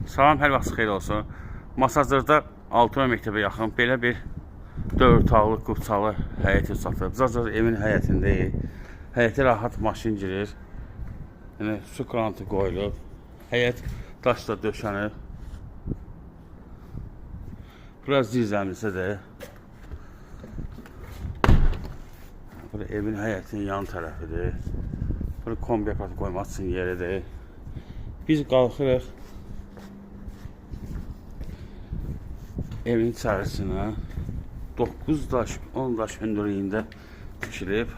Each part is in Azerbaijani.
Salam, hər vaxt xeyir olsun. Masazırda 6 məktəbə yaxın belə bir 4 otaqlı, qubçalı həyət satılıb. Zaten evin həyətindəyik. Həyətə rahat maşın girir. Yəni, su krantı qoyulub. Həyət daşla döşənib. Biraz zirzəmizədir. Bura evin həyətinin yan tərəfidir. Bura kombi aparatı qoymaq üçün yeridir. Biz qalxırıq evin içərisinə. 9 daş, 10 daş hündürlüyündə tikilib.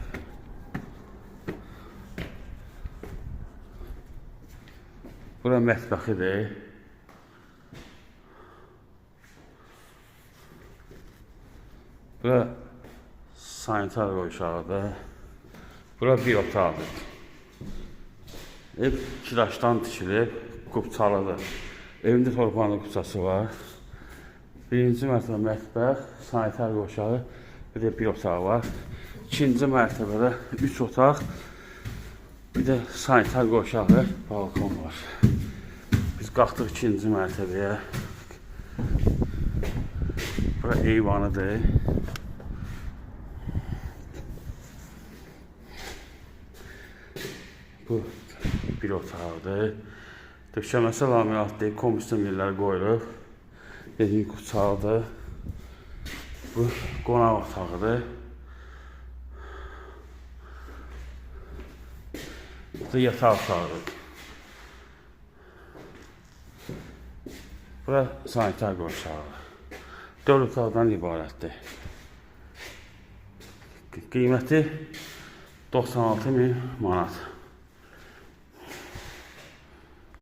Bura mətbəxidir. Bura sanitar qoyuşağıdır. Bura bir otaqdır. Ev kidaşdan tikilib, qubçalıdır. Evində torpağında qubçası var. Birinci mərtəbə mətbəx, sanitar qoşağı, bir də bir otağı var. İkinci mərtəbədə 3 otaq, bir də sanitar qoşağı, balkon var. Biz qalxdıq ikinci mərtəbəyə. Bura eyvanıdır. Bu bir otaqdır. Döşəməsi laminatdır, komisyon yerləri qoyulub. Dediğim qubçalıdır. Bu qonaq otağıdır. Bu da yataq otağıdır. Bura sanitar qoşağı. 4 otaqdan ibarətdir. Qiyməti 96.000 manat.